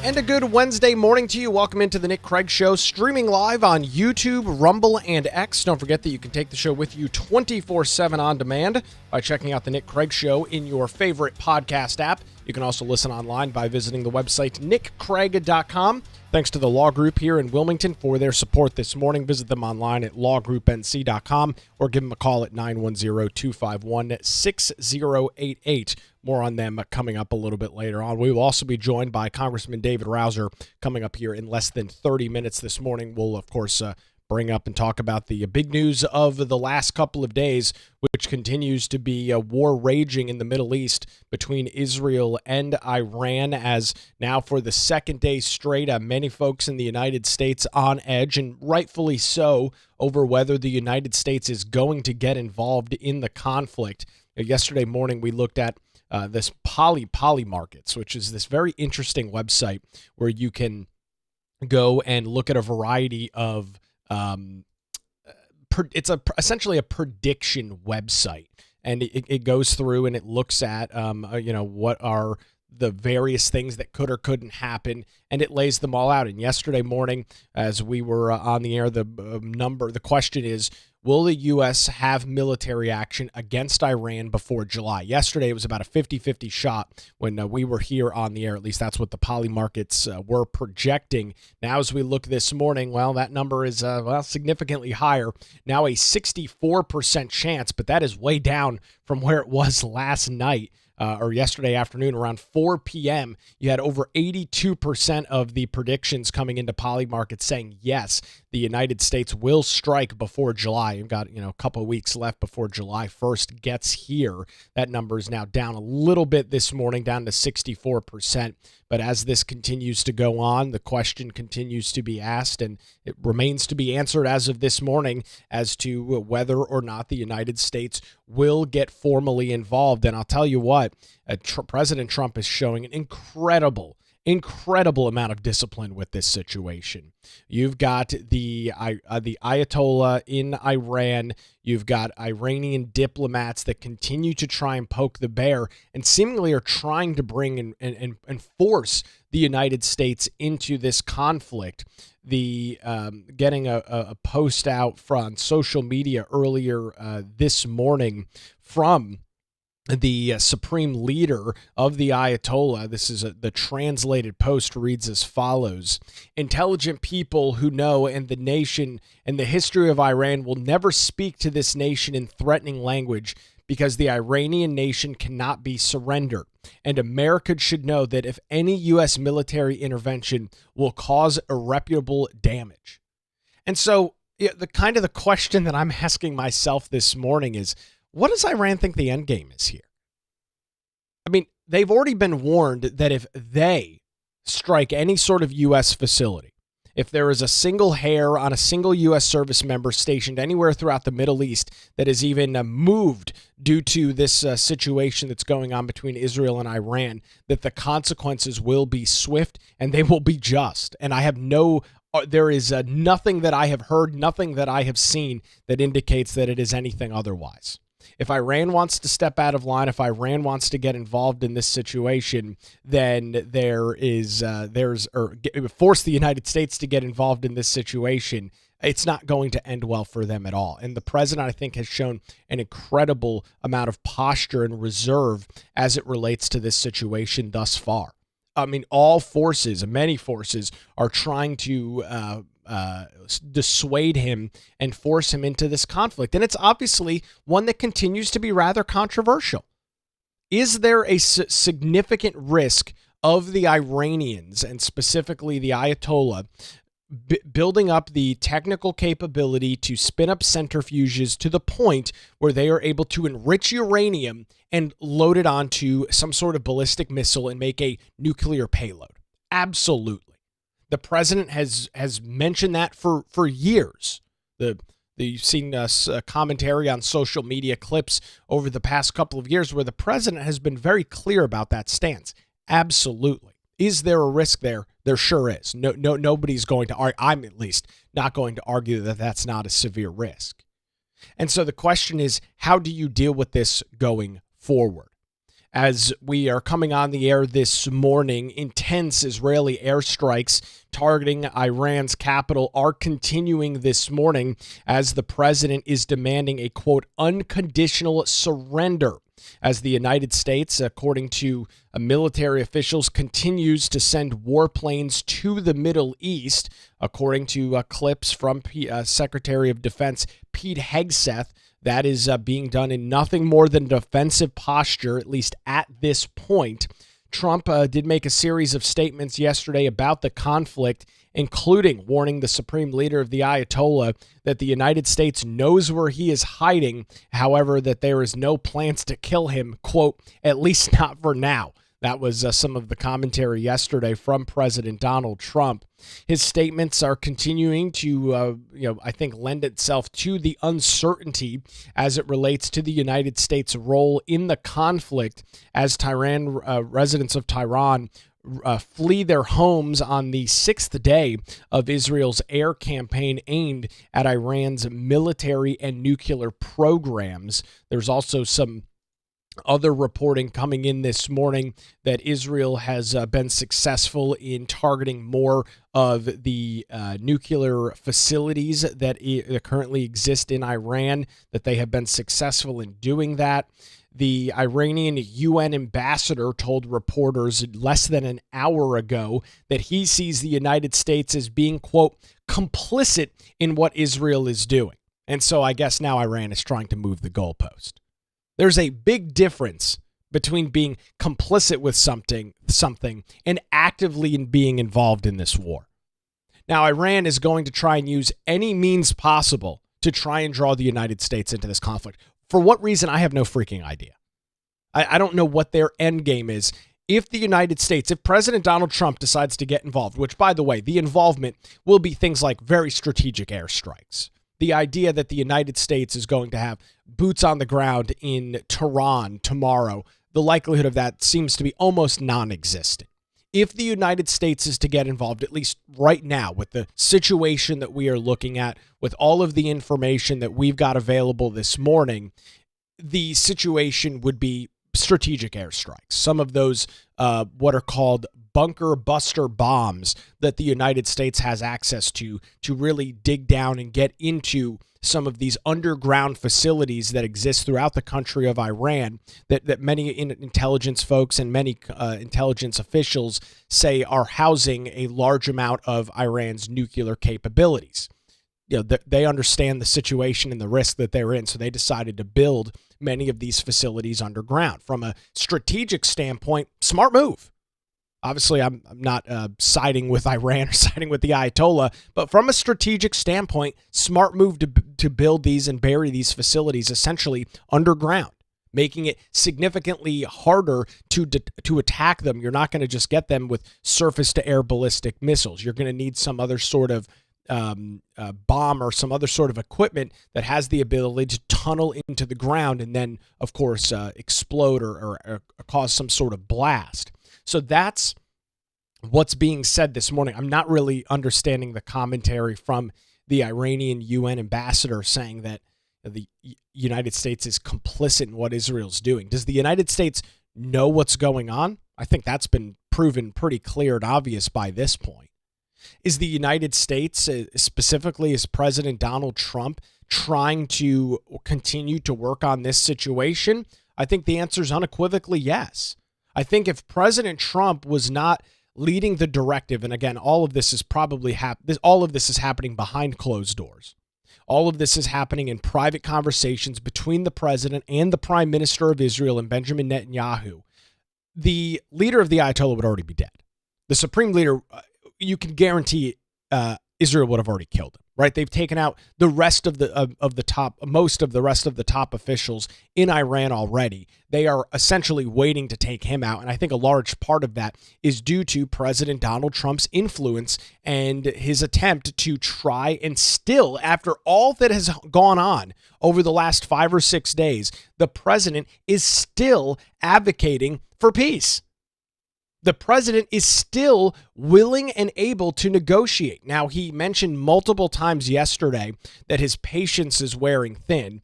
And a good Wednesday morning to you. Welcome into the Nick Craig Show, streaming live on YouTube, Rumble, and X. Don't forget that you can take the show with you 24/7 on demand by checking out the Nick Craig Show in your favorite podcast app. You can also listen online by visiting the website nickcraig.com. Thanks to the Law Group here in Wilmington for their support this morning. Visit them online at lawgroupnc.com or give them a call at 910-251-6088. More on them coming up a little bit later on. We will also be joined by Congressman David Rouzer coming up here in less than 30 minutes this morning. We'll, of course, bring up and talk about the big news of the last couple of days, which continues to be a war raging in the Middle East between Israel and Iran, as now for the second day straight, many folks in the United States on edge, and rightfully so, over whether the United States is going to get involved in the conflict. Yesterday morning, we looked at this Poly Markets, which is this very interesting website where you can go and look at a variety of it's essentially a prediction website, and it goes through and it looks at what are the various things that could or couldn't happen, and it lays them all out. And yesterday morning, as we were on the air, the question is, will the U.S. have military action against Iran before July? Yesterday, it was about a 50-50 shot when we were here on the air. At least that's what the Poly Markets were projecting. Now, as we look this morning, well, that number is significantly higher. Now a 64% chance, but that is way down from where it was last night. Or yesterday afternoon around 4 p.m., you had over 82% of the predictions coming into Poly Markets saying, yes, the United States will strike before July. You've got, a couple of weeks left before July 1st gets here. That number is now down a little bit this morning, down to 64%. But as this continues to go on, the question continues to be asked, and it remains to be answered as of this morning as to whether or not the United States will get formally involved. And I'll tell you what, President Trump is showing an incredible amount of discipline with this situation. You've got the Ayatollah in Iran. You've got Iranian diplomats that continue to try and poke the bear and seemingly are trying to bring and force the United States into this conflict. Getting a post out on social media earlier this morning from the supreme leader of the Ayatollah. This is the translated post, reads as follows: intelligent people who know and the nation and the history of Iran will never speak to this nation in threatening language, because the Iranian nation cannot be surrendered. And America should know that if any U.S. military intervention will cause irreparable damage. And so the question that I'm asking myself this morning is, what does Iran think the end game is here? I mean, they've already been warned that if they strike any sort of U.S. facility, if there is a single hair on a single U.S. service member stationed anywhere throughout the Middle East that is even moved due to this situation that's going on between Israel and Iran, that the consequences will be swift and they will be just. And there is nothing that I have heard, nothing that I have seen that indicates that it is anything otherwise. If Iran wants to step out of line, if Iran wants to get involved in this situation, then force the United States to get involved in this situation, it's not going to end well for them at all. And the president, I think, has shown an incredible amount of posture and reserve as it relates to this situation thus far. I mean, many forces are trying to dissuade him and force him into this conflict. And it's obviously one that continues to be rather controversial. Is there a significant risk of the Iranians, and specifically the Ayatollah, building up the technical capability to spin up centrifuges to the point where they are able to enrich uranium and load it onto some sort of ballistic missile and make a nuclear payload? Absolutely. The president has mentioned that for years. You've seen commentary on social media clips over the past couple of years where the president has been very clear about that stance. Absolutely. Is there a risk there? There sure is. Nobody's going to argue. I'm at least not going to argue that that's not a severe risk. And so the question is, how do you deal with this going forward? As we are coming on the air this morning, intense Israeli airstrikes targeting Iran's capital are continuing this morning as the president is demanding a, quote, unconditional surrender as the United States, according to military officials, continues to send warplanes to the Middle East, according to clips from Secretary of Defense Pete Hegseth. That is being done in nothing more than defensive posture, at least at this point. Trump did make a series of statements yesterday about the conflict, including warning the supreme leader of the Ayatollah that the United States knows where he is hiding, however, that there is no plans to kill him, quote, at least not for now. That was some of the commentary yesterday from President Donald Trump. His statements are continuing to, I think, lend itself to the uncertainty as it relates to the United States' role in the conflict as residents of Tehran flee their homes on the sixth day of Israel's air campaign aimed at Iran's military and nuclear programs. There's also some other reporting coming in this morning that Israel has been successful in targeting more of the nuclear facilities that currently exist in Iran, that they have been successful in doing that. The Iranian UN ambassador told reporters less than an hour ago that he sees the United States as being, quote, complicit in what Israel is doing. And so I guess now Iran is trying to move the goalpost. There's a big difference between being complicit with something and actively being involved in this war. Now, Iran is going to try and use any means possible to try and draw the United States into this conflict. For what reason, I have no freaking idea. I don't know what their end game is. If the United States, if President Donald Trump decides to get involved, which, by the way, the involvement will be things like very strategic airstrikes. The idea that the United States is going to have boots on the ground in Tehran tomorrow, the likelihood of that seems to be almost non-existent. If the United States is to get involved, at least right now, with the situation that we are looking at, with all of the information that we've got available this morning, the situation would be strategic airstrikes. Some of those what are called bunker buster bombs that the United States has access to really dig down and get into some of these underground facilities that exist throughout the country of Iran that many intelligence folks and many intelligence officials say are housing a large amount of Iran's nuclear capabilities. They understand the situation and the risk that they're in, so they decided to build many of these facilities underground. From a strategic standpoint, smart move. Obviously, I'm not siding with Iran or siding with the Ayatollah, but from a strategic standpoint, smart move to build these and bury these facilities essentially underground, making it significantly harder to attack them. You're not going to just get them with surface-to-air ballistic missiles. You're going to need some other sort of bomb or some other sort of equipment that has the ability to tunnel into the ground and then, of course, explode or cause some sort of blast. So that's what's being said this morning. I'm not really understanding the commentary from the Iranian UN ambassador saying that the United States is complicit in what Israel's doing. Does the United States know what's going on? I think that's been proven pretty clear and obvious by this point. Is the United States, specifically as President Donald Trump, trying to continue to work on this situation? I think the answer is unequivocally yes. I think if President Trump was not leading the directive, and again, all of this is happening behind closed doors. All of this is happening in private conversations between the president and the prime minister of Israel and Benjamin Netanyahu. The leader of the Ayatollah would already be dead. The supreme leader, you can guarantee Israel would have already killed him, right? They've taken out the rest of most of the rest of the top officials in Iran already. They are essentially waiting to take him out. And I think a large part of that is due to President Donald Trump's influence and his attempt to try and still, after all that has gone on over the last 5 or 6 days, the president is still advocating for peace. The president is still willing and able to negotiate. Now, he mentioned multiple times yesterday that his patience is wearing thin.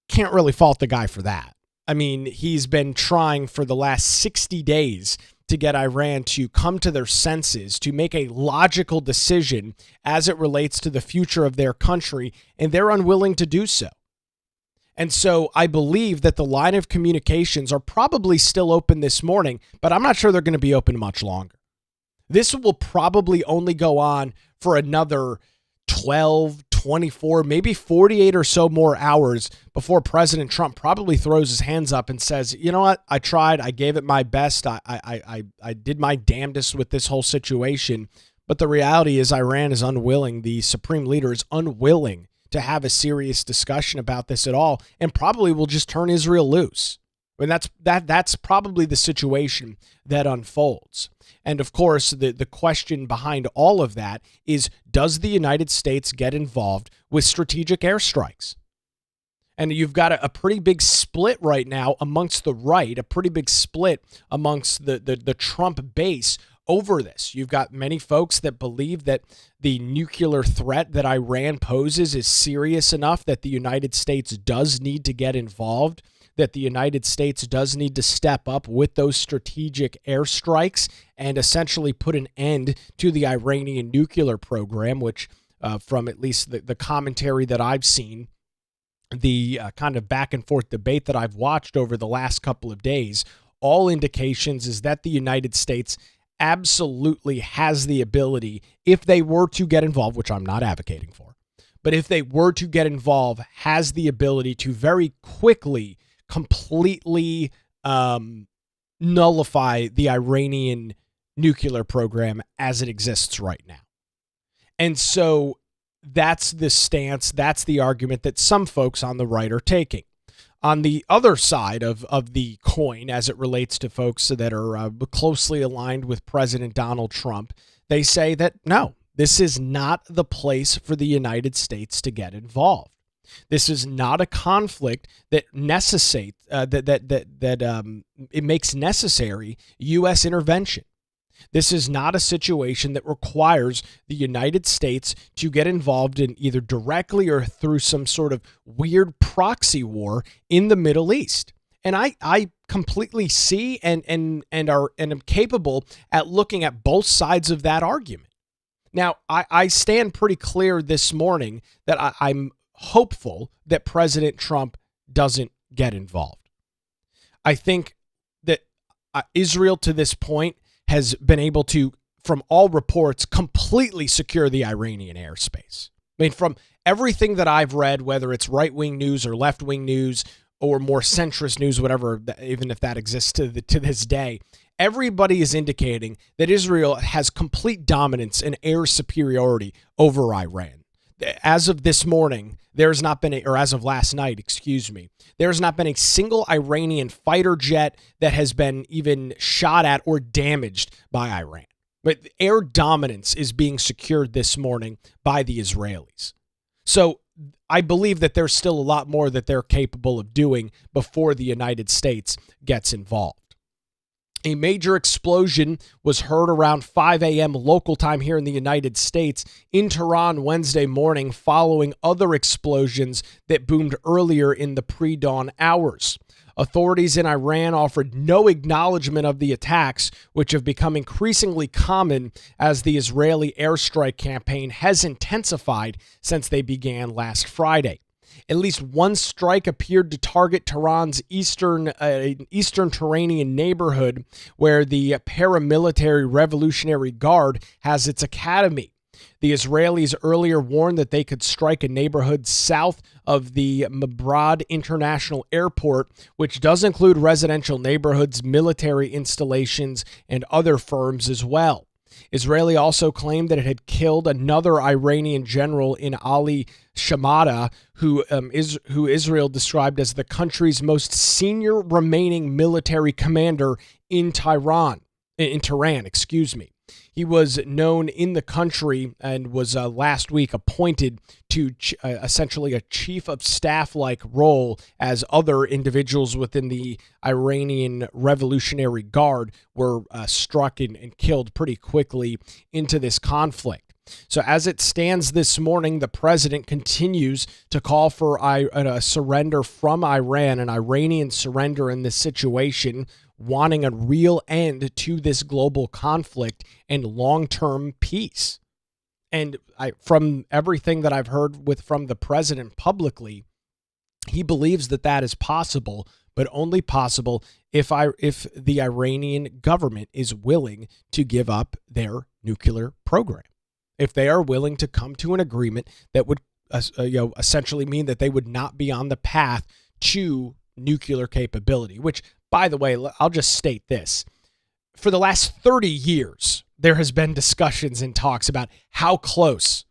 Can't really fault the guy for that. I mean, he's been trying for the last 60 days to get Iran to come to their senses, to make a logical decision as it relates to the future of their country, and they're unwilling to do so. And so I believe that the line of communications are probably still open this morning, but I'm not sure they're going to be open much longer. This will probably only go on for another 12, 24, maybe 48 or so more hours before President Trump probably throws his hands up and says, you know what, I tried, I gave it my best, I did my damnedest with this whole situation. But the reality is Iran is unwilling, the supreme leader is unwilling to have a serious discussion about this at all, and probably will just turn Israel loose. I mean, that's probably the situation that unfolds. And of course, the question behind all of that is, does the United States get involved with strategic airstrikes? And you've got a pretty big split right now amongst the right, a pretty big split amongst the Trump base over this. You've got many folks that believe that the nuclear threat that Iran poses is serious enough that the United States does need to get involved, that the United States does need to step up with those strategic airstrikes and essentially put an end to the Iranian nuclear program, which from at least the commentary that I've seen, the kind of back and forth debate that I've watched over the last couple of days, all indications is that the United States absolutely has the ability, if they were to get involved, which I'm not advocating for, but if they were to get involved, has the ability to very quickly completely nullify the Iranian nuclear program as it exists right now. And so that's the stance, that's the argument that some folks on the right are taking. On the other side of the coin, as it relates to folks that are closely aligned with President Donald Trump, they say that no, this is not the place for the United States to get involved. This is not a conflict that necessitates it makes necessary U.S. intervention. This is not a situation that requires the United States to get involved in either directly or through some sort of weird proxy war in the Middle East. And I completely see and am capable at looking at both sides of that argument. Now, I stand pretty clear this morning that I'm hopeful that President Trump doesn't get involved. I think that Israel to this point has been able to, from all reports, completely secure the Iranian airspace. I mean, from everything that I've read, whether it's right-wing news or left-wing news or more centrist news, whatever, even if that exists to this day, everybody is indicating that Israel has complete dominance and air superiority over Iran. As of this morning, there's not been as of last night, there's not been a single Iranian fighter jet that has been even shot at or damaged by Iran. But air dominance is being secured this morning by the Israelis. So I believe that there's still a lot more that they're capable of doing before the United States gets involved. A major explosion was heard around 5 a.m. local time here in the United States in Tehran Wednesday morning, following other explosions that boomed earlier in the pre-dawn hours. Authorities in Iran offered no acknowledgement of the attacks, which have become increasingly common as the Israeli airstrike campaign has intensified since they began last Friday. At least one strike appeared to target Tehran's eastern Turanian neighborhood, where the paramilitary Revolutionary Guard has its academy. The Israelis earlier warned that they could strike a neighborhood south of the Mbrad International Airport, which does include residential neighborhoods, military installations, and other firms as well. Israeli also claimed that it had killed another Iranian general in Ali Shamada, who Israel described as the country's most senior remaining military commander in Tehran. He was known in the country and was last week appointed to essentially a chief of staff-like role, as other individuals within the Iranian Revolutionary Guard were struck and killed pretty quickly into this conflict. So as it stands this morning, the president continues to call for a surrender from Iran, an Iranian surrender in this situation, wanting a real end to this global conflict and long-term peace. And from everything that I've heard from the president publicly, he believes that is possible, but only possible if the Iranian government is willing to give up their nuclear program. If they are willing to come to an agreement that would essentially mean that they would not be on the path to nuclear capability, which, by the way, I'll just state this. For the last 30 years, there has been discussions and talks about how close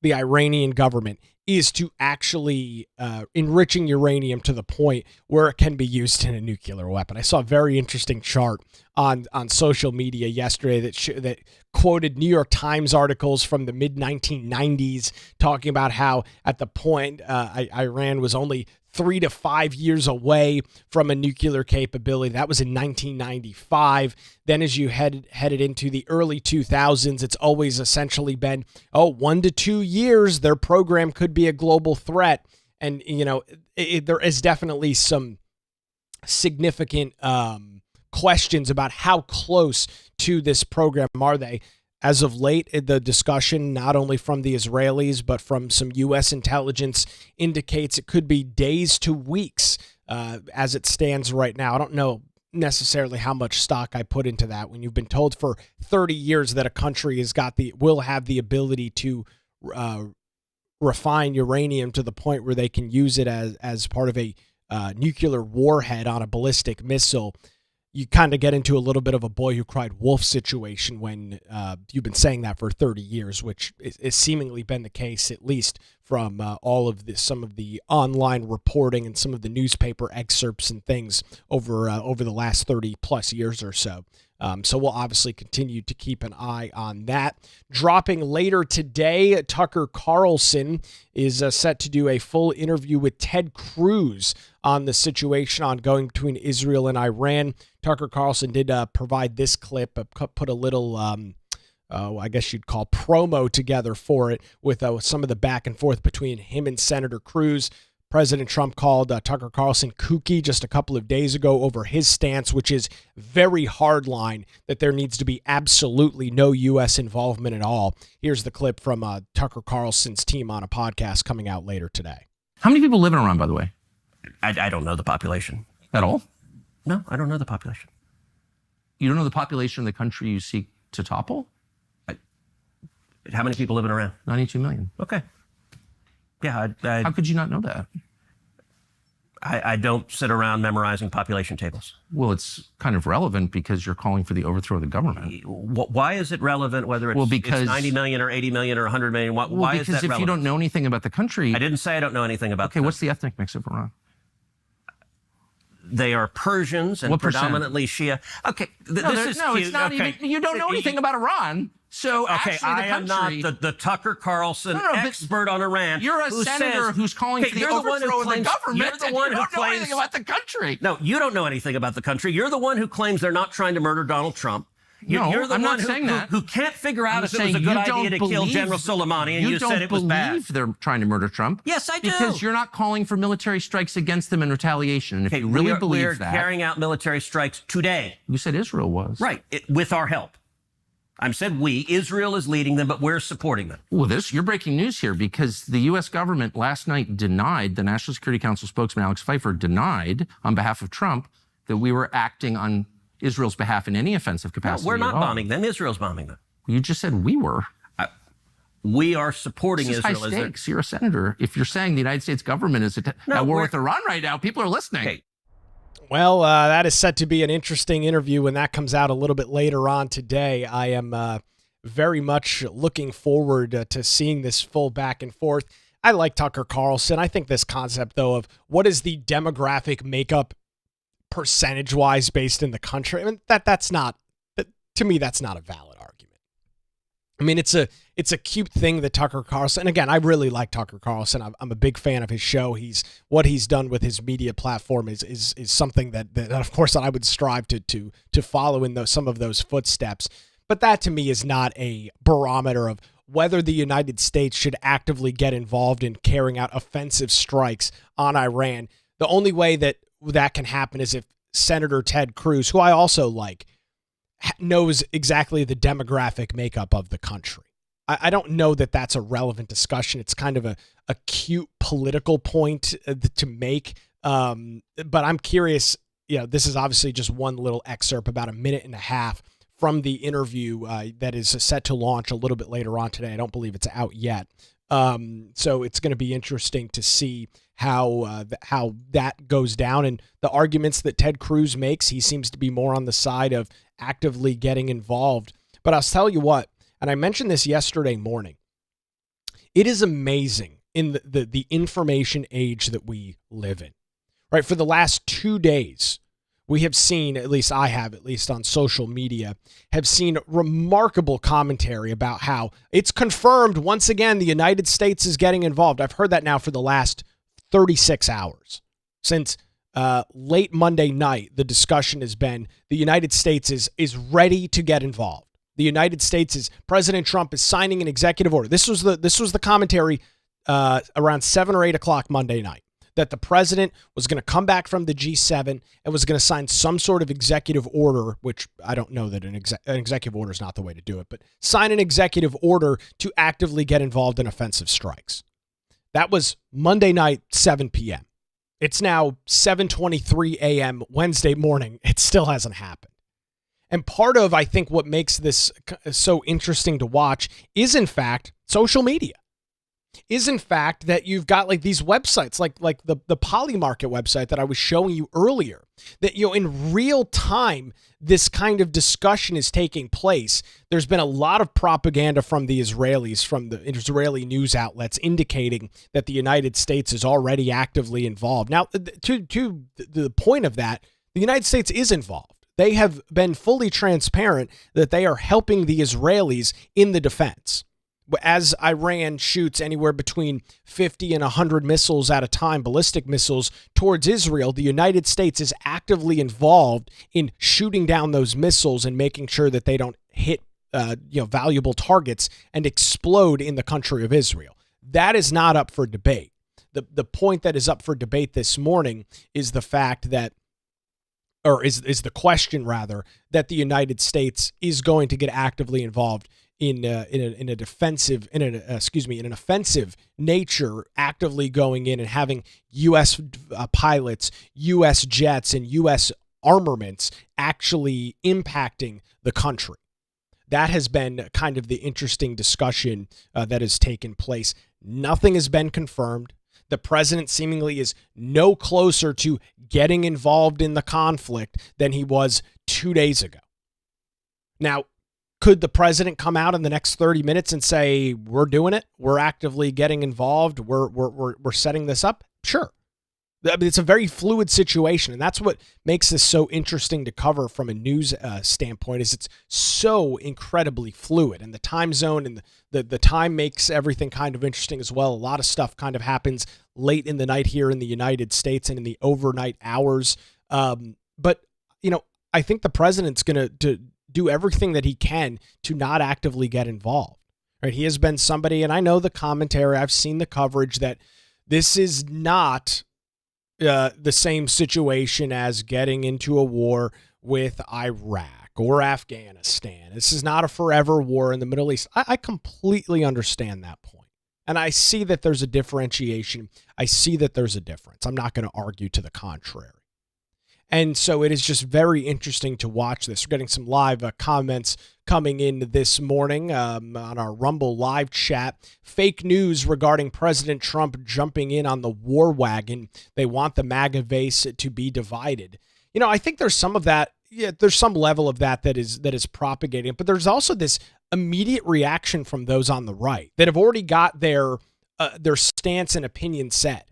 the Iranian government is to actually enriching uranium to the point where it can be used in a nuclear weapon. I saw a very interesting chart on social media yesterday that quoted New York Times articles from the mid-1990s talking about how at the point Iran was only 3 to 5 years away from a nuclear capability. That was in 1995. Then as you headed into the early 2000s, it's always essentially been, 1 to 2 years, their program could be a global threat. And, there is definitely some significant questions about how close to this program are they. As of late, the discussion, not only from the Israelis, but from some U.S. intelligence, indicates it could be days to weeks as it stands right now. I don't know necessarily how much stock I put into that when you've been told for 30 years that a country will have the ability to refine uranium to the point where they can use it as part of a nuclear warhead on a ballistic missile. You kind of get into a little bit of a boy who cried wolf situation when you've been saying that for 30 years, which is seemingly been the case, at least from all of some of the online reporting and some of the newspaper excerpts and things over the last 30 plus years or so. So we'll obviously continue to keep an eye on that. Dropping later today, Tucker Carlson is set to do a full interview with Ted Cruz on the situation ongoing between Israel and Iran. Tucker Carlson did provide this clip, put a little, I guess you'd call promo together for it with some of the back and forth between him and Senator Cruz. President Trump called Tucker Carlson kooky just a couple of days ago over his stance, which is very hardline, that there needs to be absolutely no U.S. involvement at all. Here's the clip from Tucker Carlson's team on a podcast coming out later today. How many people live in Iran, by the way? I don't know the population. At all? No, I don't know the population. You don't know the population of the country you seek to topple? How many people live in Iran? 92 million. Okay. Yeah, How could you not know that? I don't sit around memorizing population tables. Well, it's kind of relevant because you're calling for the overthrow of the government. Why is it relevant whether it's 90 million or 80 million or 100 million? Why is that relevant? Because if you don't know anything about the country... I didn't say I don't know anything about Okay, what's the ethnic mix of Iran? They are Persians and what predominantly Shia. Okay, this is cute. It's not okay. even... You don't know anything about Iran. So okay, actually, I am not the Tucker Carlson expert on Iran. You're a senator who's calling for the overthrow of the government. You're the one who don't know anything about the country. No, you don't know anything about the country. You're the one who claims they're not trying to murder Donald Trump. You're the I'm one not saying that. Who can't figure out if it was a good idea to kill General Soleimani, and you said it was bad. You don't believe they're trying to murder Trump. Yes, I do. Because you're not calling for military strikes against them in retaliation. And if you really believe that... We're carrying out military strikes today. You said Israel was. Right, with our help. I said we. Israel is leading them, but we're supporting them. Well, you're breaking news here because the U.S. government last night denied, the National Security Council spokesman Alex Pfeiffer denied on behalf of Trump that we were acting on Israel's behalf in any offensive capacity. No, we're not bombing them. Israel's bombing them. You just said we were. We are supporting this is Israel. High stakes. You're a senator. If you're saying the United States government is at war with Iran right now, people are listening. Okay. Well, that is set to be an interesting interview when that comes out a little bit later on today. I am very much looking forward to seeing this full back and forth. I like Tucker Carlson. I think this concept, though, of what is the demographic makeup percentage-wise based in the country, I mean, that's not, to me, that's not a valid argument. I mean, it's a cute thing that Tucker Carlson, and again, I really like Tucker Carlson. I'm a big fan of his show. What he's done with his media platform is something that of course I would strive to follow in some of those footsteps. But that to me is not a barometer of whether the United States should actively get involved in carrying out offensive strikes on Iran. The only way that that can happen is if Senator Ted Cruz, who I also like, knows exactly the demographic makeup of the country. I don't know that that's a relevant discussion. It's kind of a cute political point to make. But I'm curious, this is obviously just one little excerpt, about a minute and a half from the interview that is set to launch a little bit later on today. I don't believe it's out yet. So it's going to be interesting to see how that goes down. And the arguments that Ted Cruz makes, he seems to be more on the side of actively getting involved. But I'll tell you what, and I mentioned this yesterday morning, it is amazing in the information age that we live in, right? For the last 2 days, we have seen, at least I have, at least on social media, have seen remarkable commentary about how it's confirmed once again the United States is getting involved. I've heard that now for the last 36 hours. Since late Monday night, the discussion has been the United States is ready to get involved. The United States President Trump is signing an executive order. This was the commentary around 7 or 8 o'clock Monday night, that the president was going to come back from the G7 and was going to sign some sort of executive order, which I don't know that an executive order is not the way to do it, but sign an executive order to actively get involved in offensive strikes. That was Monday night, 7 p.m. It's now 7:23 a.m. Wednesday morning. It still hasn't happened. And part of, I think, what makes this so interesting to watch is, in fact, social media. Is, in fact, that you've got like these websites, like the Polymarket website that I was showing you earlier, that, in real time, this kind of discussion is taking place. There's been a lot of propaganda from the Israelis, from the Israeli news outlets, indicating that the United States is already actively involved. Now, to the point of that, the United States is involved. They have been fully transparent that they are helping the Israelis in the defense. As Iran shoots anywhere between 50 and 100 missiles at a time, ballistic missiles, towards Israel, the United States is actively involved in shooting down those missiles and making sure that they don't hit valuable targets and explode in the country of Israel. That is not up for debate. The point that is up for debate this morning is the fact that, or is the question rather, that the United States is going to get actively involved in an offensive nature, actively going in and having U.S. pilots, U.S. jets, and U.S. armaments actually impacting the country. That has been kind of the interesting discussion that has taken place. Nothing has been confirmed. The president seemingly is no closer to getting involved in the conflict than he was 2 days ago. Now, could the president come out in the next 30 minutes and say, we're doing it, we're actively getting involved, we're setting this up? Sure. I mean, it's a very fluid situation, and that's what makes this so interesting to cover from a news standpoint, is it's so incredibly fluid, and the time zone and the time makes everything kind of interesting as well. A lot of stuff kind of happens late in the night here in the United States and in the overnight hours. But I think the president's going to do everything that he can to not actively get involved. Right? He has been somebody, and I know the commentary, I've seen the coverage, that this is not the same situation as getting into a war with Iraq or Afghanistan. This is not a forever war in the Middle East. I completely understand that point. And I see that there's a differentiation. I see that there's a difference. I'm not going to argue to the contrary. And so it is just very interesting to watch this. We're getting some live comments coming in this morning on our Rumble live chat. Fake news regarding President Trump jumping in on the war wagon. They want the MAGA base to be divided. I think there's some of that. Yeah, there's some level of that is propagating. But there's also this immediate reaction from those on the right that have already got their stance and opinion set.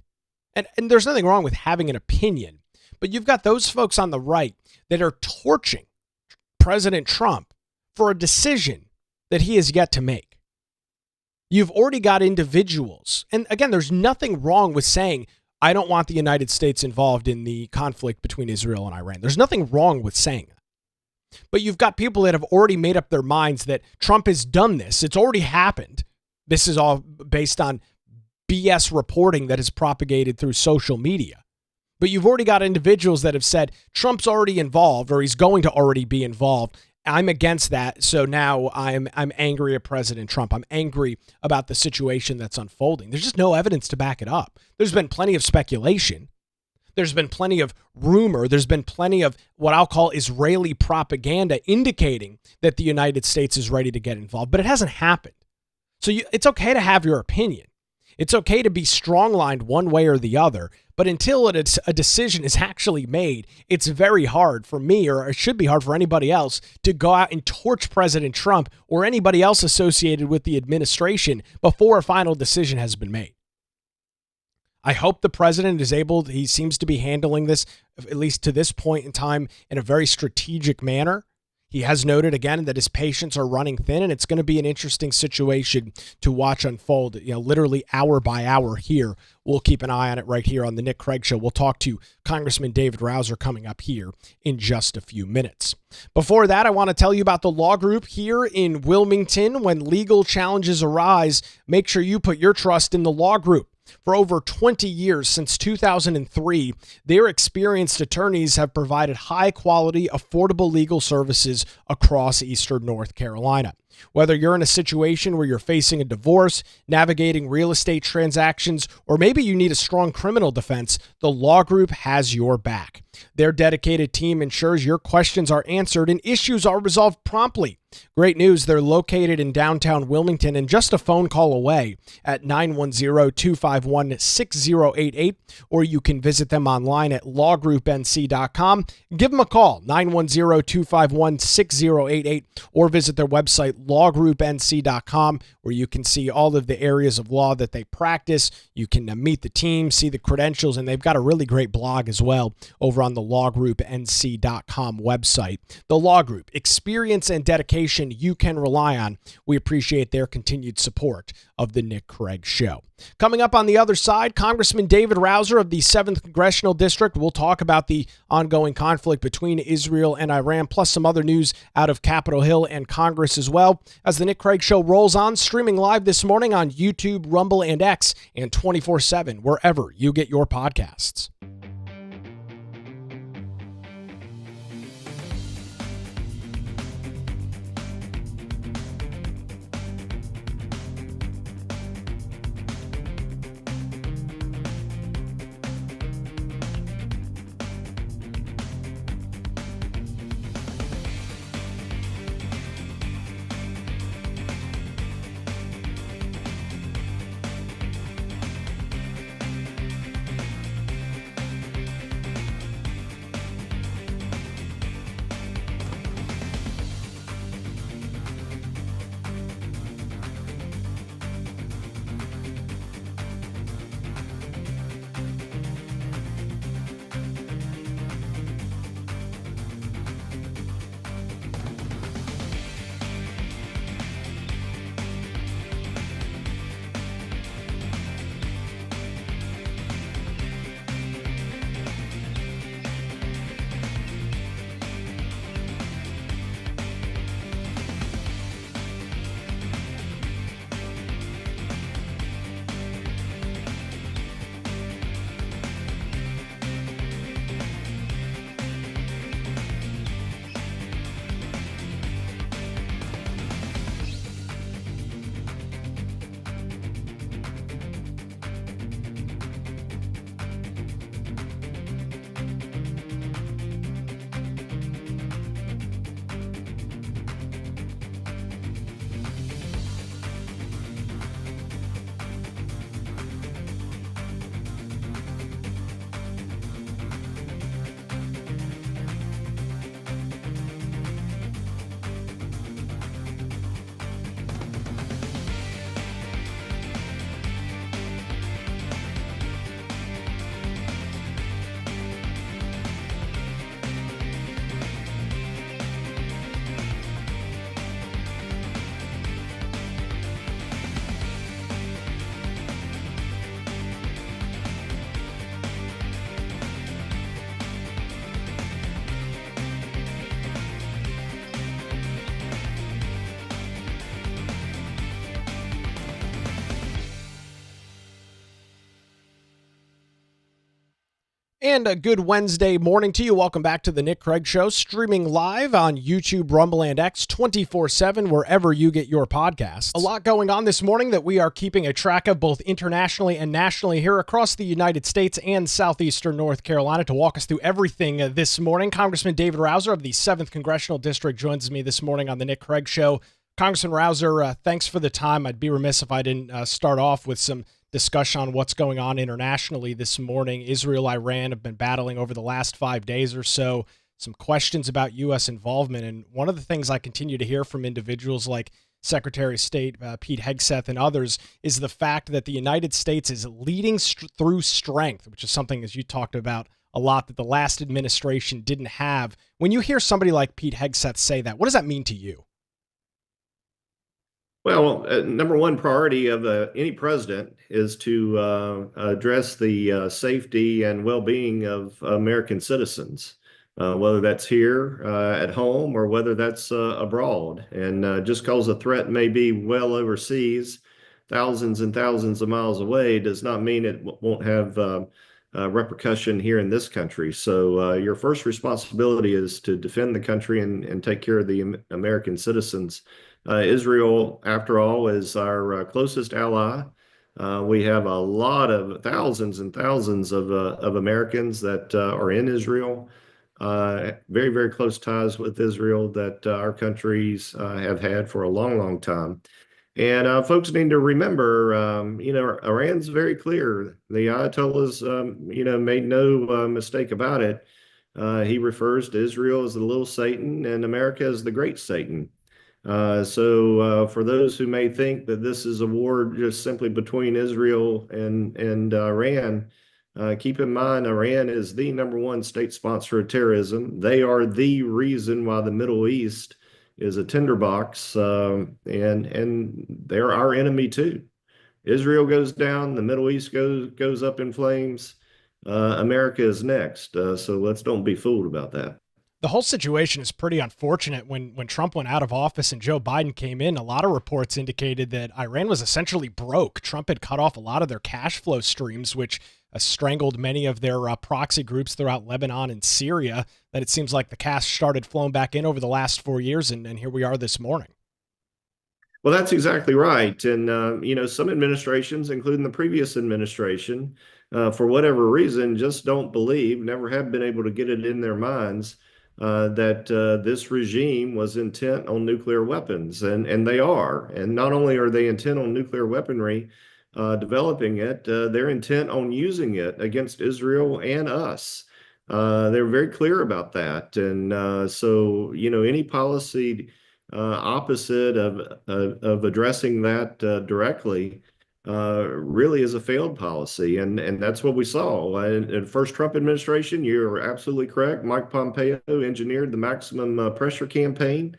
And there's nothing wrong with having an opinion. But you've got those folks on the right that are torching President Trump for a decision that he has yet to make. You've already got individuals. And again, there's nothing wrong with saying, I don't want the United States involved in the conflict between Israel and Iran. There's nothing wrong with saying that. But you've got people that have already made up their minds that Trump has done this. It's already happened. This is all based on BS reporting that is propagated through social media. But you've already got individuals that have said Trump's already involved, or he's going to already be involved. I'm against that. So now I'm angry at President Trump. I'm angry about the situation that's unfolding. There's just no evidence to back it up. There's been plenty of speculation. There's been plenty of rumor. There's been plenty of what I'll call Israeli propaganda indicating that the United States is ready to get involved, but it hasn't happened. So it's okay to have your opinion. It's okay to be strong-lined one way or the other, but until a decision is actually made, it's very hard for me, or it should be hard for anybody else, to go out and torch President Trump or anybody else associated with the administration before a final decision has been made. I hope the president is he seems to be handling this, at least to this point in time, in a very strategic manner. He has noted again that his patients are running thin, and it's going to be an interesting situation to watch unfold, literally hour by hour here. We'll keep an eye on it right here on the Nick Craig Show. We'll talk to Congressman David Rouzer coming up here in just a few minutes. Before that, I want to tell you about the law group here in Wilmington. When legal challenges arise, make sure you put your trust in the law group. For over 20 years, since 2003, their experienced attorneys have provided high-quality, affordable legal services across Eastern North Carolina. Whether you're in a situation where you're facing a divorce, navigating real estate transactions, or maybe you need a strong criminal defense, the law group has your back. Their dedicated team ensures your questions are answered and issues are resolved promptly. Great news, they're located in downtown Wilmington and just a phone call away at 910-251-6088, or you can visit them online at lawgroupnc.com. Give them a call, 910-251-6088, or visit their website, lawgroupnc.com, where you can see all of the areas of law that they practice. You can meet the team, see the credentials, and they've got a really great blog as well over on the lawgroupnc.com website. The Law Group, experience and dedication you can rely on. We appreciate their continued support of the Nick Craig Show. Coming up on the other side, Congressman David Rouzer of the 7th Congressional District will talk about the ongoing conflict between Israel and Iran, plus some other news out of Capitol Hill and Congress as well. As the Nick Craig Show rolls on, streaming live this morning on YouTube, Rumble, and X, and 24/7, wherever you get your podcasts. And a good Wednesday morning to you. Welcome back to the Nick Craig Show, streaming live on YouTube, Rumble, and X 24/7, wherever you get your podcasts. A lot going on this morning that we are keeping a track of both internationally and nationally here across the United States and southeastern North Carolina. To walk us through everything this morning, Congressman David Rouzer of the 7th Congressional District joins me this morning on the Nick Craig Show. Congressman Rouzer, thanks for the time. I'd be remiss if I didn't start off with some discussion on what's going on internationally this morning. Israel, Iran have been battling over the last 5 days or so. Some questions about U.S. involvement. And one of the things I continue to hear from individuals like Secretary of State Pete Hegseth and others is the fact that the United States is leading through strength, which is something, as you talked about a lot, that the last administration didn't have. When you hear somebody like Pete Hegseth say that, what does that mean to you? Well, number one priority of any president is to address the safety and well-being of American citizens, whether that's here at home or whether that's abroad. And just because a threat may be well overseas, thousands and thousands of miles away, does not mean it won't have repercussion here in this country. So your first responsibility is to defend the country and take care of the American citizens. Israel, after all, is our closest ally. We have a lot of thousands and thousands of Americans that are in Israel. Very, very close ties with Israel that our countries have had for a long, long time. And folks need to remember, Iran's very clear. The Ayatollah's, made no mistake about it. He refers to Israel as the little Satan and America as the great Satan. So for those who may think that this is a war just simply between Israel and Iran, keep in mind Iran is the number one state sponsor of terrorism. They are the reason why the Middle East is a tinderbox, and they're our enemy too. Israel goes down, the Middle East goes up in flames. America is next. So let's don't be fooled about that. The whole situation is pretty unfortunate. When Trump went out of office and Joe Biden came in, a lot of reports indicated that Iran was essentially broke. Trump had cut off a lot of their cash flow streams, which strangled many of their proxy groups throughout Lebanon and Syria, that it seems like the cash started flowing back in over the last 4 years, and here we are this morning. Well, that's exactly right. And, some administrations, including the previous administration, for whatever reason, just don't believe, never have been able to get it in their minds that this regime was intent on nuclear weapons, and they are. And not only are they intent on nuclear weaponry, developing it, they're intent on using it against Israel and us. They're very clear about that. And so, any policy opposite of addressing that directly really is a failed policy, and that's what we saw in the first Trump administration. You're absolutely correct. Mike Pompeo engineered the maximum pressure campaign,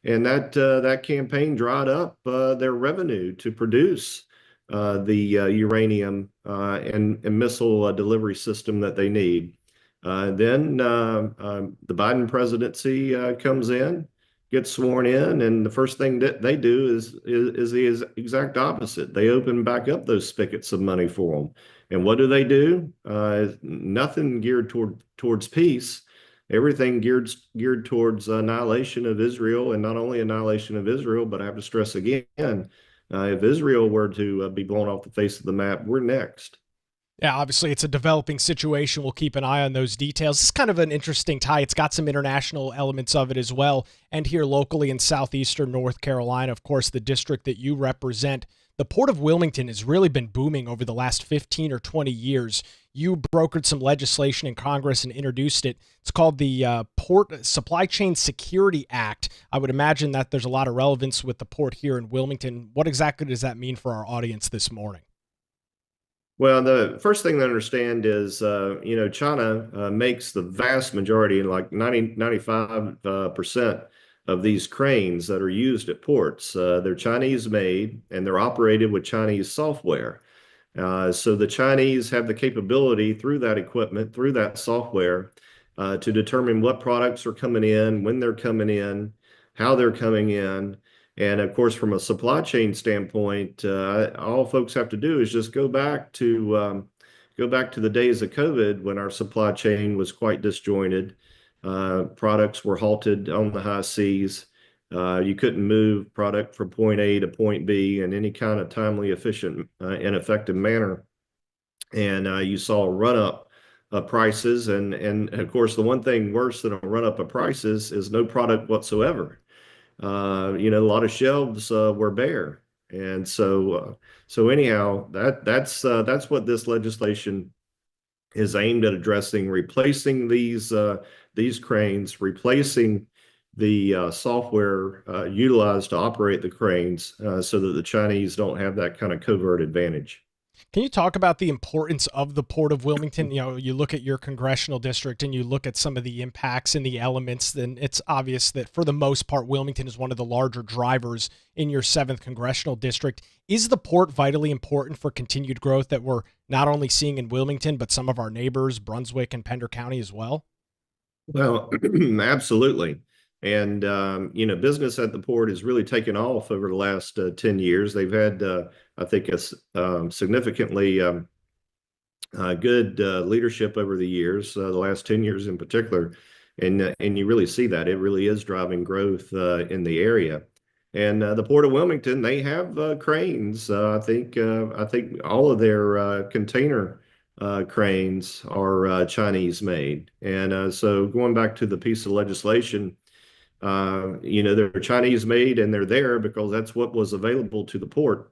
and that campaign dried up their revenue to produce the uranium and missile delivery system that they need. Then the Biden presidency comes in, gets sworn in, and the first thing that they do is the exact opposite. They open back up those spigots of money for them. And what do? Nothing geared towards peace. Everything geared towards annihilation of Israel, and not only annihilation of Israel, but I have to stress again, if Israel were to be blown off the face of the map, we're next. Yeah, obviously it's a developing situation. We'll keep an eye on those details. It's kind of an interesting tie. It's got some international elements of it as well. And here locally in southeastern North Carolina, of course, the district that you represent, the Port of Wilmington has really been booming over the last 15 or 20 years. You brokered some legislation in Congress and introduced it. It's called the Port Supply Chain Security Act. I would imagine that there's a lot of relevance with the port here in Wilmington. What exactly does that mean for our audience this morning? Well, the first thing to understand is, China makes the vast majority, like 95% of these cranes that are used at ports. They're Chinese made and they're operated with Chinese software. So the Chinese have the capability through that equipment, through that software, to determine what products are coming in, when they're coming in, how they're coming in. And of course, from a supply chain standpoint, all folks have to do is just go back to go back to the days of COVID when our supply chain was quite disjointed. Products were halted on the high seas. You couldn't move product from point A to point B in any kind of timely, efficient, and effective manner. And you saw a run up of prices. And of course, the one thing worse than a run up of prices is no product whatsoever. A lot of shelves were bare. And so anyhow, that's what this legislation is aimed at addressing, replacing these cranes, replacing the software utilized to operate the cranes so that the Chinese don't have that kind of covert advantage. Can you talk about the importance of the Port of Wilmington? You know, you look at your congressional district and you look at some of the impacts and the elements, then it's obvious that for the most part, Wilmington is one of the larger drivers in your 7th congressional district. Is the port vitally important for continued growth that we're not only seeing in Wilmington, but some of our neighbors, Brunswick and Pender County as well? Well, absolutely. And, business at the port has really taken off over the last 10 years. They've had, I think, a significantly good leadership over the years, the last 10 years in particular. And you really see that. It really is driving growth in the area. And the Port of Wilmington, they have cranes. I think all of their container cranes are Chinese made. And so going back to the piece of legislation, they're Chinese made and they're there because that's what was available to the port.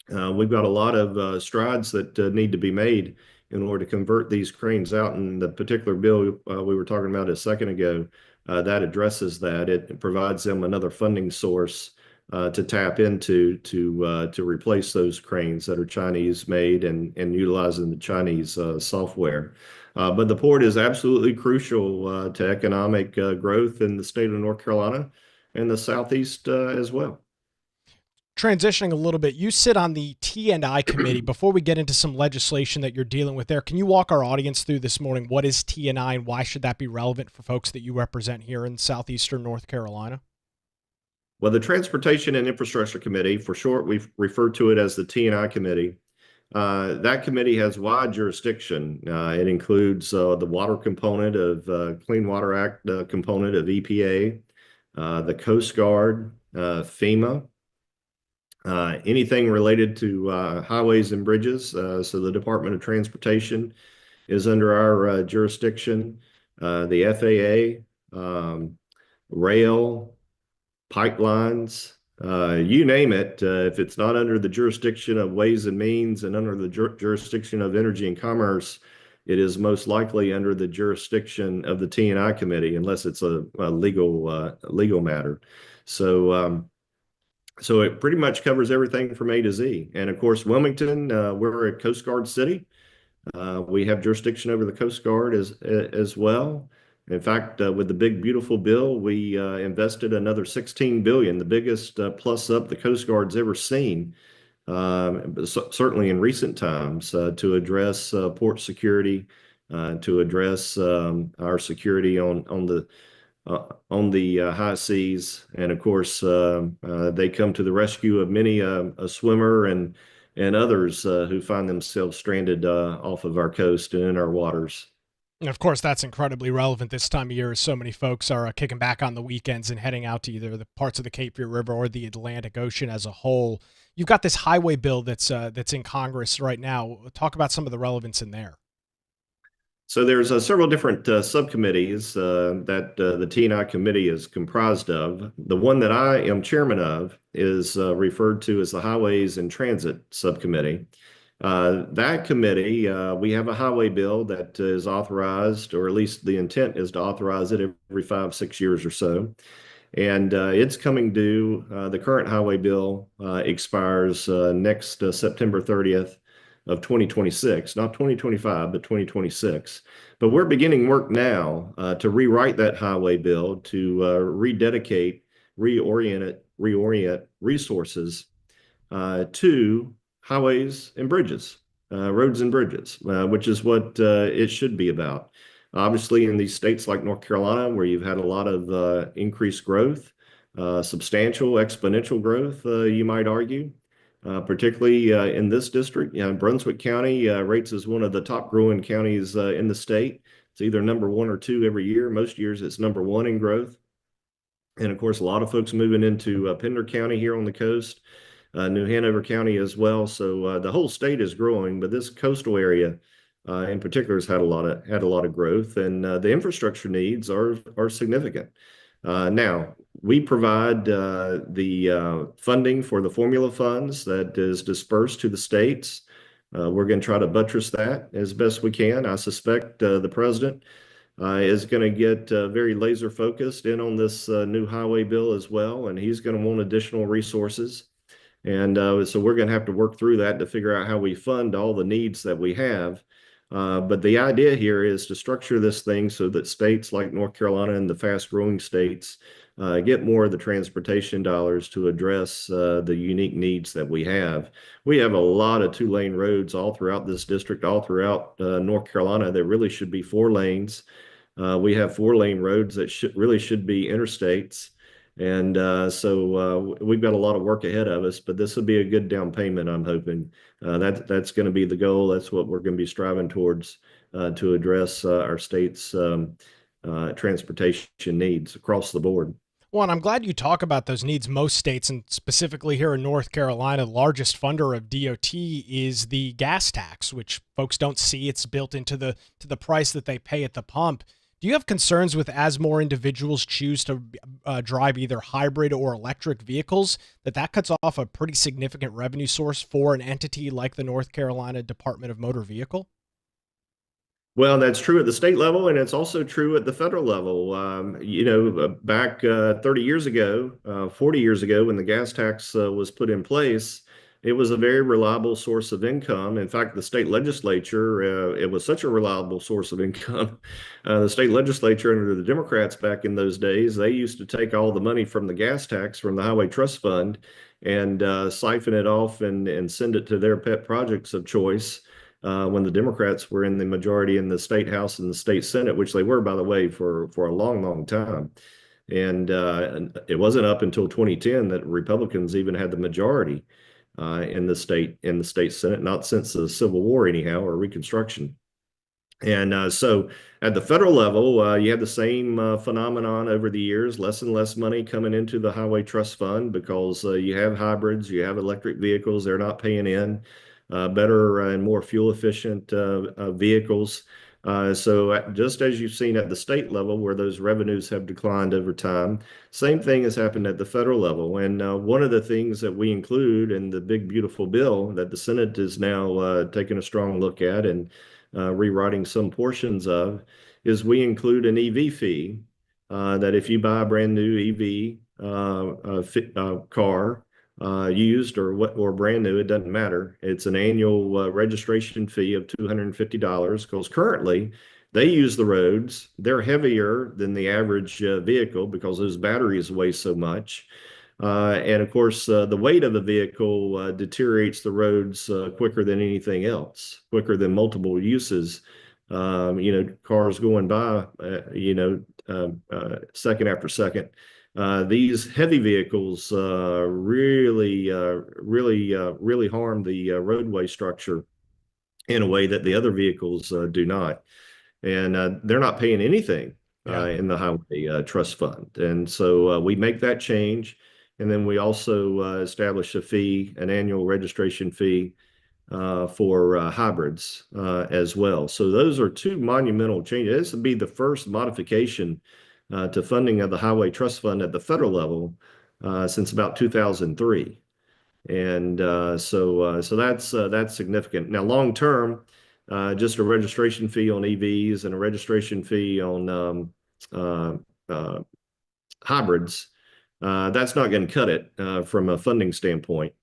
We've got a lot of strides that need to be made in order to convert these cranes out. And the particular bill we were talking about a second ago, that addresses that. It provides them another funding source to tap into to replace those cranes that are Chinese made and utilizing the Chinese software. But the port is absolutely crucial to economic growth in the state of North Carolina and the Southeast as well. Transitioning a little bit, you sit on the T&I committee. Before we get into some legislation that you're dealing with there, can you walk our audience through this morning what is T&I and why should that be relevant for folks that you represent here in southeastern North Carolina? Well, the Transportation and Infrastructure Committee, for short, we've referred to it as the T&I Committee. That committee has wide jurisdiction. It includes the water component of Clean Water Act component of EPA, the Coast Guard, FEMA, anything related to highways and bridges. So the Department of Transportation is under our jurisdiction, the FAA, rail, pipelines, you name it. If it's not under the jurisdiction of Ways and Means and under the jurisdiction of Energy and Commerce, it is most likely under the jurisdiction of the T&I Committee, unless it's a legal matter. So it pretty much covers everything from A to Z. And of course, Wilmington, we're a Coast Guard city. We have jurisdiction over the Coast Guard as well. In fact, with the big, beautiful bill, we invested another $16 billion, the biggest plus up the Coast Guard's ever seen, certainly in recent times, to address port security, to address our security on the high seas. And of course, they come to the rescue of many a swimmer and others who find themselves stranded off of our coast and in our waters. And of course, that's incredibly relevant this time of year as so many folks are kicking back on the weekends and heading out to either the parts of the Cape Fear River or the Atlantic Ocean as a whole. You've got this highway bill that's in Congress right now. Talk about some of the relevance in there. So there's several different subcommittees that the T&I committee is comprised of. The one that I am chairman of is referred to as the Highways and Transit Subcommittee. That committee, we have a highway bill that is authorized, or at least the intent is to authorize it every 5-6 years or so. And it's coming due. The current highway bill expires next September 30th of 2026, not 2025, but 2026. But we're beginning work now to rewrite that highway bill, to rededicate, reorient resources to highways and bridges, roads and bridges, which is what it should be about. Obviously, in these states like North Carolina, where you've had a lot of increased growth, substantial exponential growth, you might argue, particularly in this district. Brunswick County rates as one of the top growing counties in the state. It's either number one or two every year. Most years it's number one in growth. And of course, a lot of folks moving into Pender County here on the coast, New Hanover County as well. So the whole state is growing, but this coastal area in particular has had a lot of growth, and the infrastructure needs are significant. Now, we provide the funding for the formula funds that is dispersed to the states. We're going to try to buttress that as best we can. I suspect the president is going to get very laser focused in on this new highway bill as well, and he's going to want additional resources. And so we're going to have to work through that to figure out how we fund all the needs that we have. But the idea here is to structure this thing so that states like North Carolina and the fast growing states get more of the transportation dollars to address the unique needs that we have. We have a lot of 2-lane roads all throughout this district, all throughout North Carolina that really should be 4 lanes. We have 4-lane roads that really should be interstates. And so we've got a lot of work ahead of us, but this will be a good down payment, I'm hoping. That's going to be the goal. That's what we're going to be striving towards to address our state's transportation needs across the board. Well, and I'm glad you talk about those needs. Most states, and specifically here in North Carolina, the largest funder of DOT is the gas tax, which folks don't see. It's built into the price that they pay at the pump. Do you have concerns with, as more individuals choose to drive either hybrid or electric vehicles, that cuts off a pretty significant revenue source for an entity like the North Carolina Department of Motor Vehicle? Well, that's true at the state level, and it's also true at the federal level. Back 30 years ago, 40 years ago, when the gas tax was put in place, it was a very reliable source of income. In fact, the state legislature, it was such a reliable source of income. The state legislature under the Democrats back in those days, they used to take all the money from the gas tax from the Highway Trust Fund and siphon it off and send it to their pet projects of choice. When the Democrats were in the majority in the state House and the state Senate, which they were, by the way, for a long, long time. And it wasn't up until 2010 that Republicans even had the majority in the state Senate, not since the Civil War anyhow, or Reconstruction. And so at the federal level, you have the same phenomenon over the years, less and less money coming into the Highway Trust Fund because you have hybrids, you have electric vehicles, they're not paying in, better and more fuel efficient vehicles. So just as you've seen at the state level where those revenues have declined over time, same thing has happened at the federal level. And one of the things that we include in the big, beautiful bill that the Senate is now taking a strong look at and rewriting some portions of is we include an EV fee that if you buy a brand new EV car, used or brand new, it doesn't matter. It's an annual registration fee of $250 because currently they use the roads. They're heavier than the average vehicle because those batteries weigh so much. And of course, the weight of the vehicle deteriorates the roads quicker than anything else, quicker than multiple uses. Cars going by, second after second. These heavy vehicles really harm the roadway structure in a way that the other vehicles do not. And they're not paying anything in the Highway Trust Fund. And so we make that change. And then we also establish a fee, an annual registration fee for hybrids as well. So those are 2 monumental changes. This would be the first modification to funding of the Highway Trust Fund at the federal level since about 2003. And so that's significant. Now, long term, just a registration fee on EVs and a registration fee on hybrids, that's not going to cut it from a funding standpoint.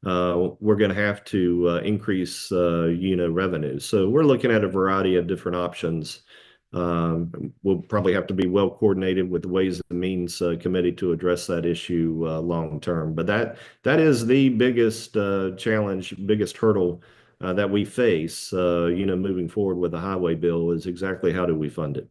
We're going to have to increase, revenues. So we're looking at a variety of different options. We'll probably have to be well coordinated with the Ways and Means Committee to address that issue long term. But that is the biggest challenge, biggest hurdle that we face, moving forward with the highway bill is exactly how do we fund it?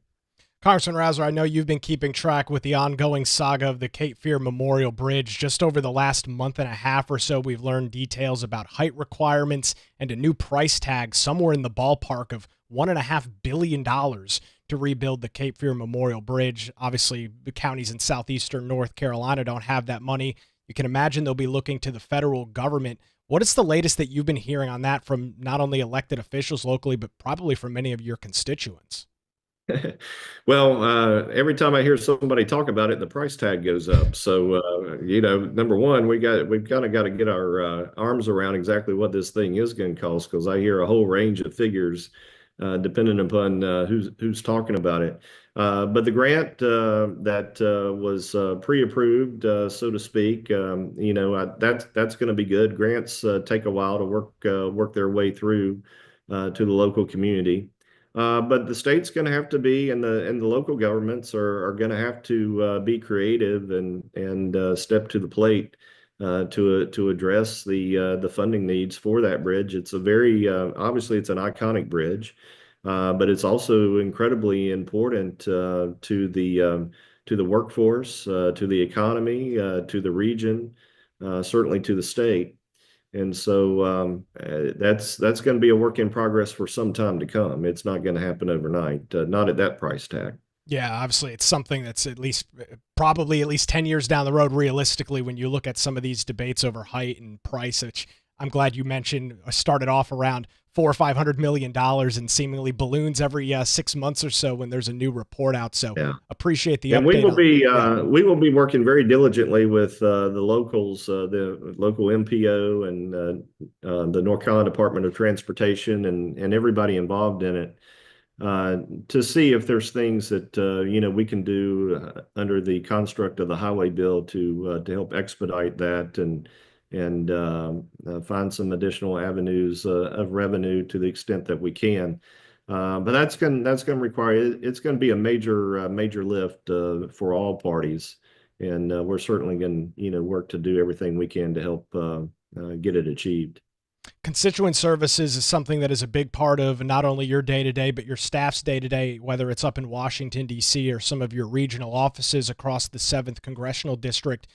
Congressman Rouzer, I know you've been keeping track with the ongoing saga of the Cape Fear Memorial Bridge. Just over the last month and a half or so, we've learned details about height requirements and a new price tag somewhere in the ballpark of $1.5 billion to rebuild the Cape Fear Memorial Bridge. Obviously, the counties in southeastern North Carolina don't have that money. You can imagine they'll be looking to the federal government. What is the latest that you've been hearing on that from not only elected officials locally, but probably from many of your constituents? Well, every time I hear somebody talk about it, the price tag goes up. So, number one, we've kind of got to get our arms around exactly what this thing is going to cost, because I hear a whole range of figures depending upon who's talking about it. But the grant that was pre-approved, so to speak, that's going to be good. Grants take a while to work their way through to the local community. But the state's going to have to be, and the local governments are going to have to be creative and step to the plate to address the funding needs for that bridge. It's a very obviously it's an iconic bridge, but it's also incredibly important to the workforce, to the economy, to the region, certainly to the state. And so that's going to be a work in progress for some time to come. It's not going to happen overnight, not at that price tag. Yeah, obviously it's something that's at least probably at least 10 years down the road realistically when you look at some of these debates over height and price, which I'm glad you mentioned started off around $400 or $500 million and seemingly balloons every 6 months or so when there's a new report out. So Yeah. appreciate the And update. we will be working very diligently with the locals, the local MPO and the North Carolina Department of Transportation and everybody involved in it to see if there's things that we can do under the construct of the highway bill to help expedite that and find some additional avenues of revenue to the extent that we can. But that's going to require it's going to be a major lift for all parties, and we're certainly going to work to do everything we can to help get it achieved. Constituent services is something that is a big part of not only your day-to-day, but your staff's day-to-day, whether it's up in Washington, D.C., or some of your regional offices across the 7th Congressional District.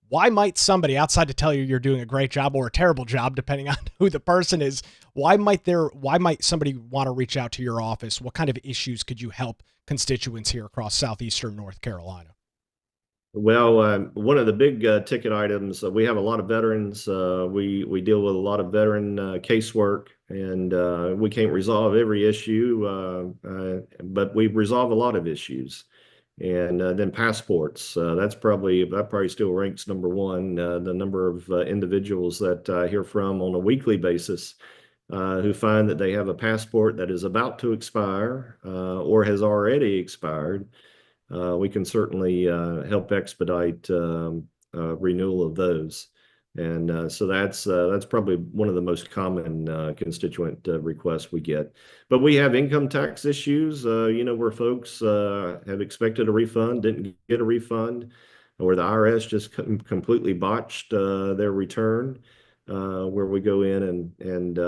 Why might somebody, outside to tell you you're doing a great job or a terrible job, depending on who the person is, why might somebody want to reach out to your office? What kind of issues could you help constituents here across southeastern North Carolina? Well, one of the big ticket items, we have a lot of veterans. We deal with a lot of veteran casework, and we can't resolve every issue, but we resolve a lot of issues. And then passports, that probably still ranks number one. The number of individuals that I hear from on a weekly basis who find that they have a passport that is about to expire or has already expired. We can certainly help expedite renewal of those. And so that's probably one of the most common constituent requests we get. But we have income tax issues, where folks have expected a refund, didn't get a refund, or the IRS just completely botched their return, where we go in and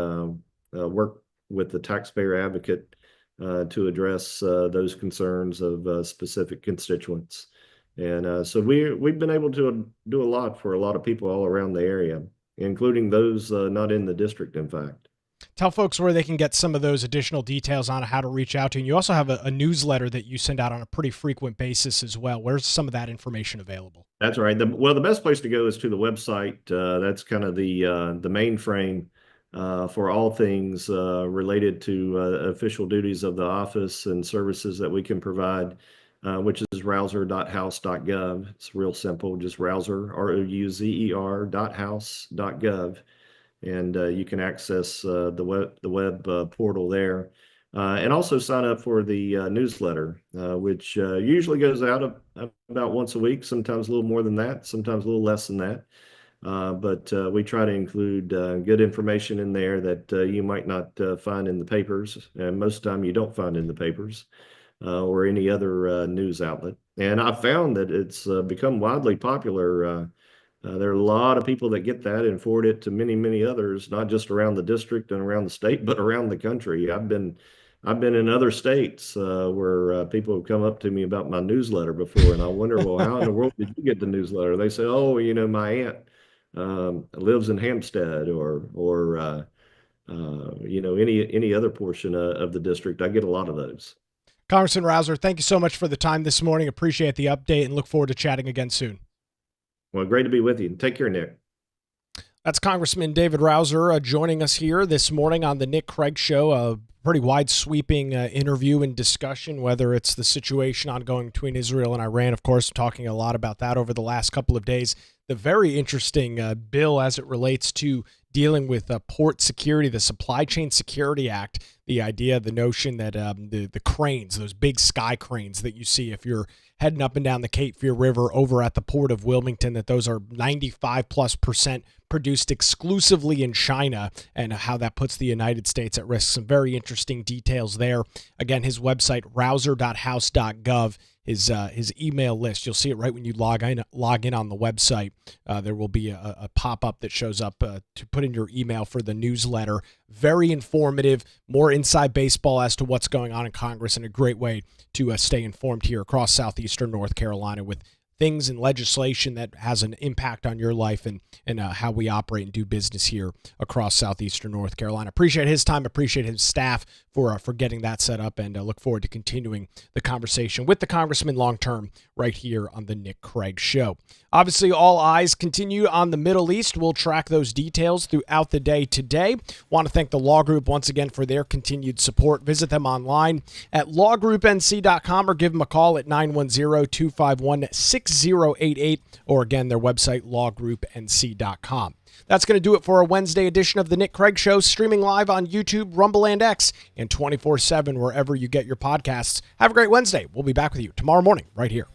work with the taxpayer advocate to address those concerns of specific constituents. And so we've been able to do a lot for a lot of people all around the area, including those not in the district, in fact. Tell folks where they can get some of those additional details on how to reach out to you. And you also have a newsletter that you send out on a pretty frequent basis as well. Where's some of that information available? That's right. The best place to go is to the website. That's kind of the mainframe for all things related to official duties of the office and services that we can provide, which is rouzer.house.gov. It's real simple, just Rouzer, ROUZER.house.gov. And you can access the web portal there. And also sign up for the newsletter, which usually goes out about once a week, sometimes a little more than that, sometimes a little less than that. But we try to include good information in there that you might not find in the papers, and most of the time you don't find in the papers or any other news outlet. And I found that it's become widely popular. There are a lot of people that get that and forward it to many, many others, not just around the district and around the state, but around the country. I've been in other states where people have come up to me about my newsletter before, and I wonder, well, how in the world did you get the newsletter? They say, oh, my aunt lives in Hampstead, or any other portion of the district. I get a lot of those. Congressman Rouzer, thank you so much for the time this morning. Appreciate the update and look forward to chatting again soon. Well, great to be with you. Take care, Nick. That's Congressman David Rouzer joining us here this morning on the Nick Craig Show. A pretty wide sweeping interview and discussion, whether it's the situation ongoing between Israel and Iran. Of course, talking a lot about that over the last couple of days. The very interesting bill as it relates to dealing with port security, the Supply Chain Security Act, the idea, the notion that the cranes, those big sky cranes that you see if you're heading up and down the Cape Fear River over at the port of Wilmington, that those are 95+% produced exclusively in China, and how that puts the United States at risk. Some very interesting details there. Again, his website, rouzer.house.gov. His email list. You'll see it right when you log in on the website. There will be a pop-up that shows up to put in your email for the newsletter. Very informative, more inside baseball as to what's going on in Congress, and a great way to stay informed here across southeastern North Carolina with things and legislation that has an impact on your life and how we operate and do business here across southeastern North Carolina. Appreciate his time, appreciate his staff for getting that set up, and look forward to continuing the conversation with the Congressman long-term right here on the Nick Craig Show. Obviously, all eyes continue on the Middle East. We'll track those details throughout the day today. Want to thank the Law Group once again for their continued support. Visit them online at lawgroupnc.com or give them a call at 910-251-6088, or again, their website, lawgroupnc.com. That's going to do it for a Wednesday edition of the Nick Craig Show, streaming live on YouTube, Rumble, and X, and 24/7 wherever you get your podcasts. Have a great Wednesday. We'll be back with you tomorrow morning right here.